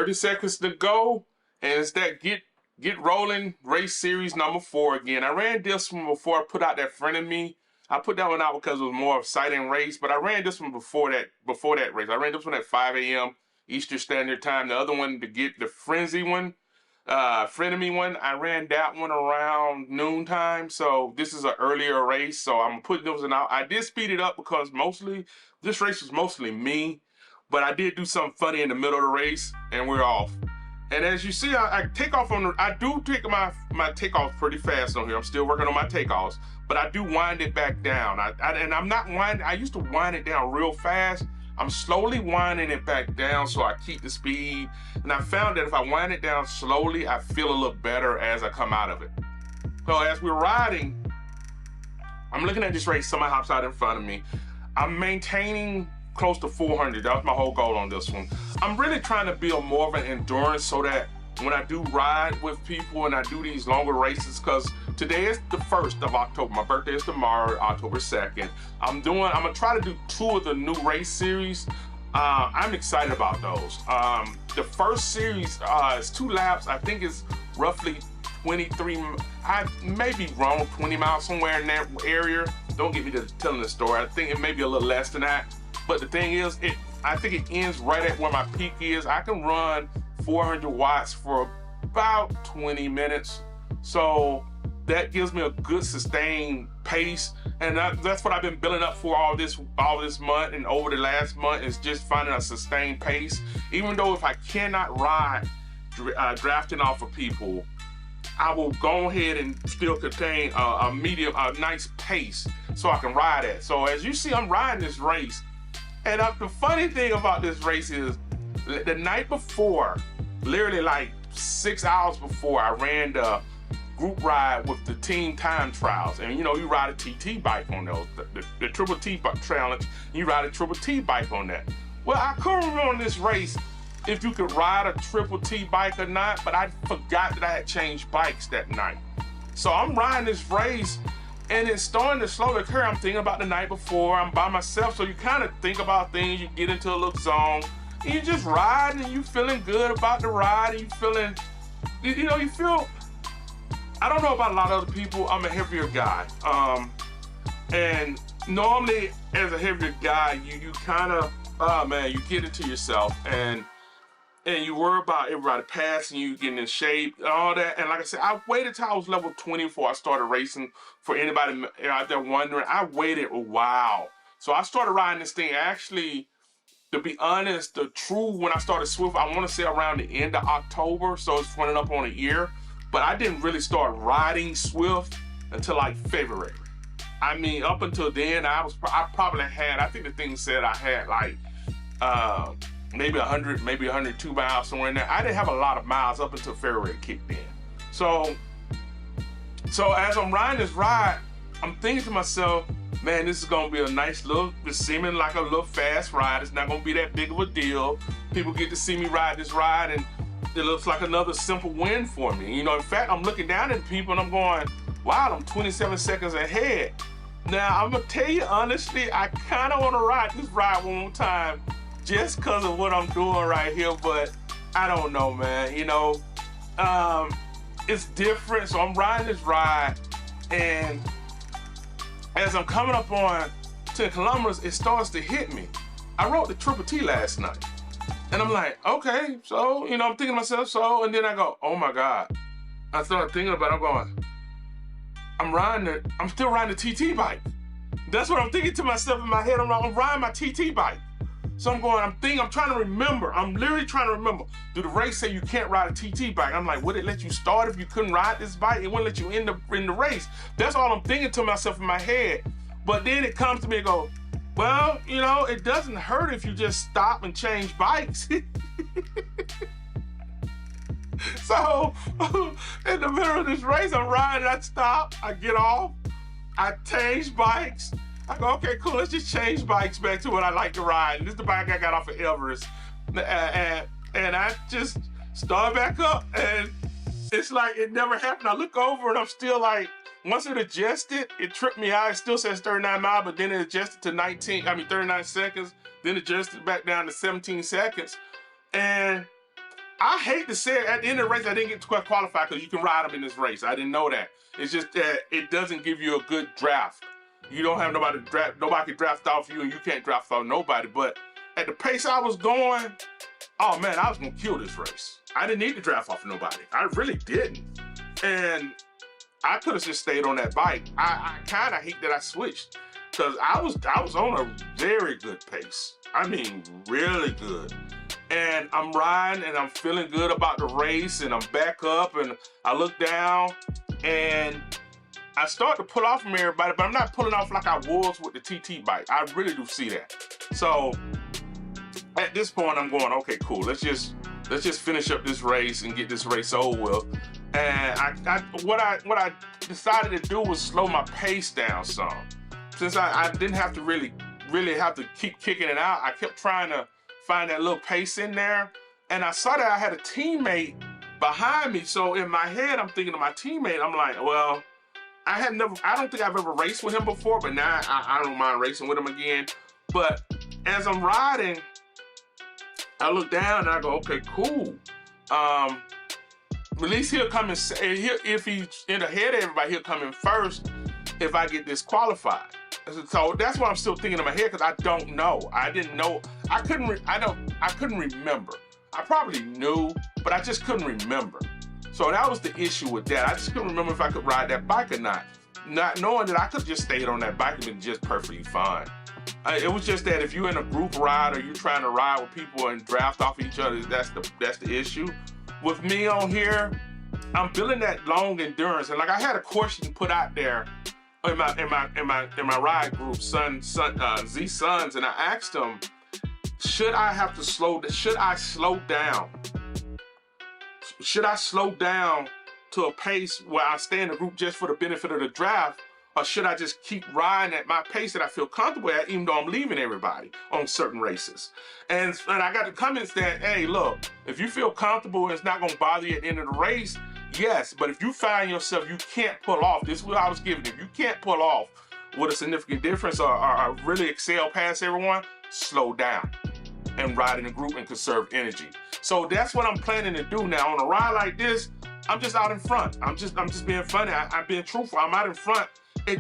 30 seconds to go, and it's that Get Rolling race series number 4 again. I ran this one before I put out that Friend of Me. I put that one out because it was more exciting race, but I ran this one before that race. I ran this one at 5 a.m. Eastern Standard Time. The other one, to get the Frenzy one, Friend of Me one, I ran that one around noontime. So this is an earlier race, so I'm putting those in out. I did speed it up because this race was mostly me, but I did do something funny in the middle of the race, and we're off. And as you see, I take off I do take my takeoffs pretty fast on here. I'm still working on my takeoffs, but I do wind it back down. And I'm not winding, I used to wind it down real fast. I'm slowly winding it back down so I keep the speed. And I found that if I wind it down slowly, I feel a little better as I come out of it. So as we're riding, I'm looking at this race, somebody hops out in front of me. I'm maintaining close to 400. That was my whole goal on this one. I'm really trying to build more of an endurance so that when I do ride with people and I do these longer races, because today is the 1st of October. My birthday is tomorrow, October 2nd. I'm gonna try to do 2 of the new race series. I'm excited about those. The first series is 2 laps. I think it's roughly 23, I may be wrong, 20 miles somewhere in that area. Don't get me to telling the story. I think it may be a little less than that. But the thing is, I think it ends right at where my peak is. I can run 400 watts for about 20 minutes. So that gives me a good sustained pace. And that's what I've been building up for all this month and over the last month, is just finding a sustained pace. Even though if I cannot ride drafting off of people, I will go ahead and still contain a nice pace so I can ride at. So as you see, I'm riding this race. And the funny thing about this race is, the night before, literally like 6 hours before, I ran the group ride with the team time trials. And you know, you ride a TT bike on those, the Triple T challenge, you ride a Triple T bike on that. Well, I couldn't remember on this race if you could ride a Triple T bike or not, but I forgot that I had changed bikes that night. So I'm riding this race, and it's starting to slowly occur. I'm thinking about the night before. I'm by myself, so you kind of think about things. You get into a little zone, and you just ride, and you feeling good about the ride, and you feeling, you feel. I don't know about a lot of other people. I'm a heavier guy, and normally as a heavier guy, you kind of, you get into yourself, and you worry about everybody passing you, getting in shape, and all that. And like I said, I waited till I was level 20 before I started racing. For anybody out there wondering, I waited a while. So I started riding this thing, actually, to be honest, when I started Swift, I want to say around the end of October, so it's running up on a year. But I didn't really start riding Swift until like February. I mean, up until then, I think the thing said I had like, maybe 100, maybe 102 miles, somewhere in there. I didn't have a lot of miles up until February kicked in. So as I'm riding this ride, I'm thinking to myself, man, this is gonna be a nice little, it's seeming like a little fast ride. It's not gonna be that big of a deal. People get to see me ride this ride, and it looks like another simple win for me. In fact, I'm looking down at people and I'm going, wow, I'm 27 seconds ahead. Now, I'm gonna tell you honestly, I kinda wanna ride this ride one more time, just because of what I'm doing right here, but I don't know, man. It's different. So I'm riding this ride, and as I'm coming up on 10 kilometers, it starts to hit me. I rode the Triple T last night, and I'm like, okay, so, I'm thinking to myself, and then I go, oh my God. I started thinking about it, I'm going, I'm still riding the TT bike. That's what I'm thinking to myself in my head. I'm riding my TT bike. So I'm trying to remember. I'm literally trying to remember. Do the race say you can't ride a TT bike? I'm like, would it let you start if you couldn't ride this bike? It wouldn't let you end in the race. That's all I'm thinking to myself in my head. But then it comes to me and go, well, it doesn't hurt if you just stop and change bikes. So in the middle of this race, I'm riding, I stop, I get off, I change bikes. I go, okay, cool, let's just change bikes back to what I like to ride. And this is the bike I got off of Everest. And I just start back up, and it's like it never happened. I look over and I'm still like, once it adjusted, it tripped me out. It still says 39 miles, but then it adjusted to 39 seconds, then adjusted back down to 17 seconds. And I hate to say it, at the end of the race, I didn't get to qualify because you can ride them in this race. I didn't know that. It's just that it doesn't give you a good draft. You don't have nobody to draft, nobody can draft off you, and you can't draft off nobody. But at the pace I was going, oh man, I was gonna kill this race. I didn't need to draft off nobody. I really didn't. And I could have just stayed on that bike. I kind of hate that I switched because I was on a very good pace. I mean, really good. And I'm riding and I'm feeling good about the race and I'm back up and I look down and I start to pull off from everybody, but I'm not pulling off like I was with the TT bike. I really do see that. So at this point I'm going, okay, cool. Let's just finish up this race and get this race over with. And what I decided to do was slow my pace down some. Since I didn't have to really have to keep kicking it out, I kept trying to find that little pace in there. And I saw that I had a teammate behind me. So in my head, I'm thinking of my teammate. I'm like, well, I don't think I've ever raced with him before, but now I don't mind racing with him again. But as I'm riding, I look down and I go, okay, cool. At least he'll come and say, if he's in ahead of everybody, he'll come in first if I get disqualified. So that's what I'm still thinking in my head because I don't know. I didn't know. I couldn't remember. I probably knew, but I just couldn't remember. So that was the issue with that. I just couldn't remember if I could ride that bike or not. Not knowing that I could just stayed on that bike and been just perfectly fine. It was just that if you're in a group ride or you're trying to ride with people and draft off each other, that's the issue. With me on here, I'm building that long endurance, and like I had a question put out there in my ride group, Z Sons, and I asked them, should I slow down? Should I slow down to a pace where I stay in the group just for the benefit of the draft? Or should I just keep riding at my pace that I feel comfortable at, even though I'm leaving everybody on certain races? And I got the comments that, hey, look, if you feel comfortable and it's not going to bother you at the end of the race, yes. But if you find yourself you can't pull off, this is what I was giving you. If you can't pull off with a significant difference or really excel past everyone, slow down and ride in a group and conserve energy. So that's what I'm planning to do now. On a ride like this, I'm just out in front. I'm just being funny. I'm being truthful. I'm out in front.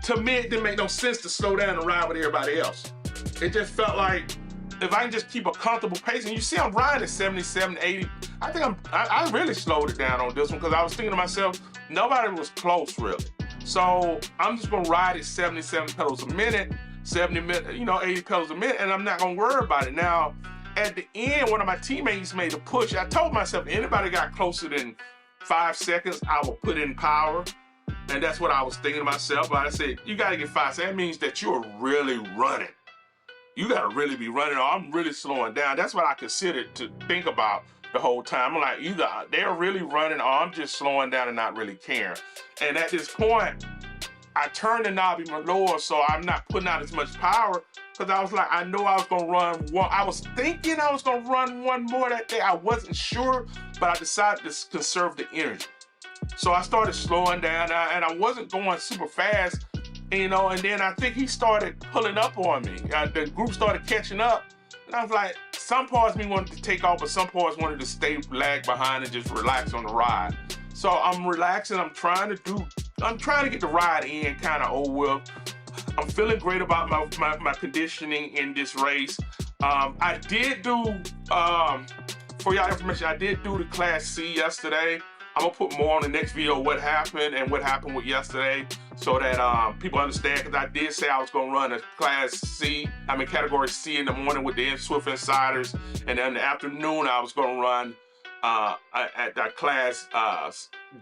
To me, it didn't make no sense to slow down and ride with everybody else. It just felt like if I can just keep a comfortable pace, and you see I'm riding at 77, 80, I think I really slowed it down on this one because I was thinking to myself, nobody was close really. So I'm just gonna ride at 77 pedals a minute, 70 minutes, 80 pedals a minute, and I'm not gonna worry about it. Now, at the end, one of my teammates made a push. I told myself, anybody got closer than 5 seconds, I will put in power. And that's what I was thinking to myself. But I said, you got to get 5 seconds. That means that you're really running. You got to really be running, or I'm really slowing down. That's what I considered to think about the whole time. I'm like, either they're really running or I'm just slowing down and not really caring. And at this point, I turned the knob even lower so I'm not putting out as much power because I was like, I know I was going to run one. I was thinking I was going to run one more that day. I wasn't sure, but I decided to conserve the energy. So I started slowing down and I wasn't going super fast, and then I think he started pulling up on me. The group started catching up, and I was like, some parts of me wanted to take off, but some parts wanted to stay lag behind and just relax on the ride. So I'm relaxing, I'm trying to get the ride in kind of over with. I'm feeling great about my conditioning in this race. I did do, for y'all information, I did do the Class C yesterday. I'm gonna put more on the next video what happened with yesterday so that people understand, because I did say I was gonna run a category C in the morning with the Swift Insiders, and then in the afternoon I was gonna run at that Class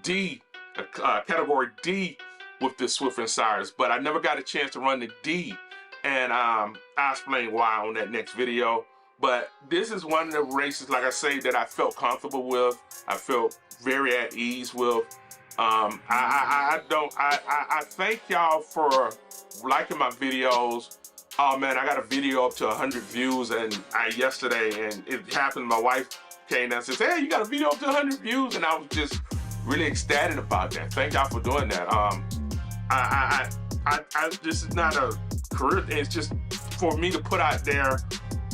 D, category D with the Swift Insiders, but I never got a chance to run the D, and I'll explain why on that next video. But this is one of the races, like I say, that I felt comfortable with. I felt very at ease with. I thank y'all for liking my videos. Oh man, I got a video up to 100 views yesterday, and it happened. My wife came down and says, "Hey, you got a video up to 100 views," and I was just really ecstatic about that. Thank y'all for doing that. This is not a career thing. It's just for me to put out there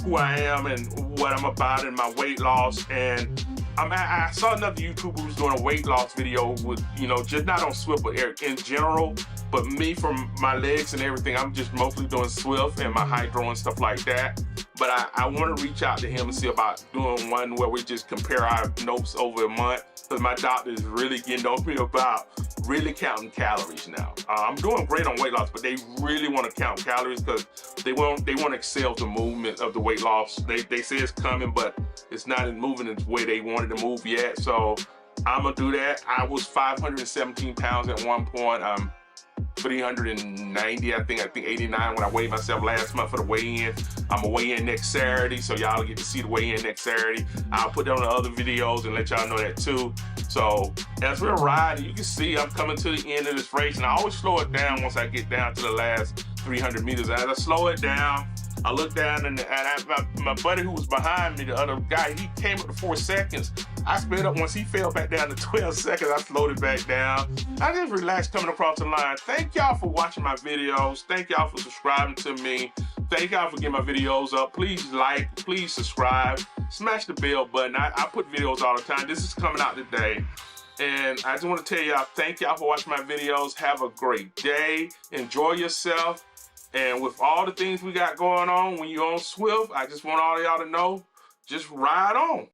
who I am and what I'm about and my weight loss, and I saw another YouTuber who's doing a weight loss video with, you know, just not on Swift, but in general. But me, from my legs and everything, I'm just mostly doing Swift and my hydro and stuff like that. But I want to reach out to him and see about doing one where we just compare our notes over a month. Because my doctor is really getting on me about really counting calories now. I'm doing great on weight loss, but they really want to count calories because they want to excel the movement of the weight loss. They say it's coming, but it's not moving in the way they wanted to move yet. So I'm gonna do that. I was 517 pounds at one point. 390, I think 89 when I weighed myself last month for the weigh-in. I'm gonna weigh in next Saturday, so y'all get to see the weigh-in next Saturday. I'll put that on the other videos and let y'all know that too. So as we're riding, you can see I'm coming to the end of this race, and I always slow it down once I get down to the last 300 meters. As I slow it down, I look down and my buddy who was behind me, the other guy, he came up to 4 seconds. I sped up once he fell back down to 12 seconds. I slowed it back down. I just relaxed coming across the line. Thank y'all for watching my videos. Thank y'all for subscribing to me. Thank y'all for getting my videos up. Please like, please subscribe, smash the bell button. I put videos all the time. This is coming out today. And I just want to tell y'all, thank y'all for watching my videos. Have a great day. Enjoy yourself. And with all the things we got going on, when you're on Swift, I just want all of y'all to know, just ride on.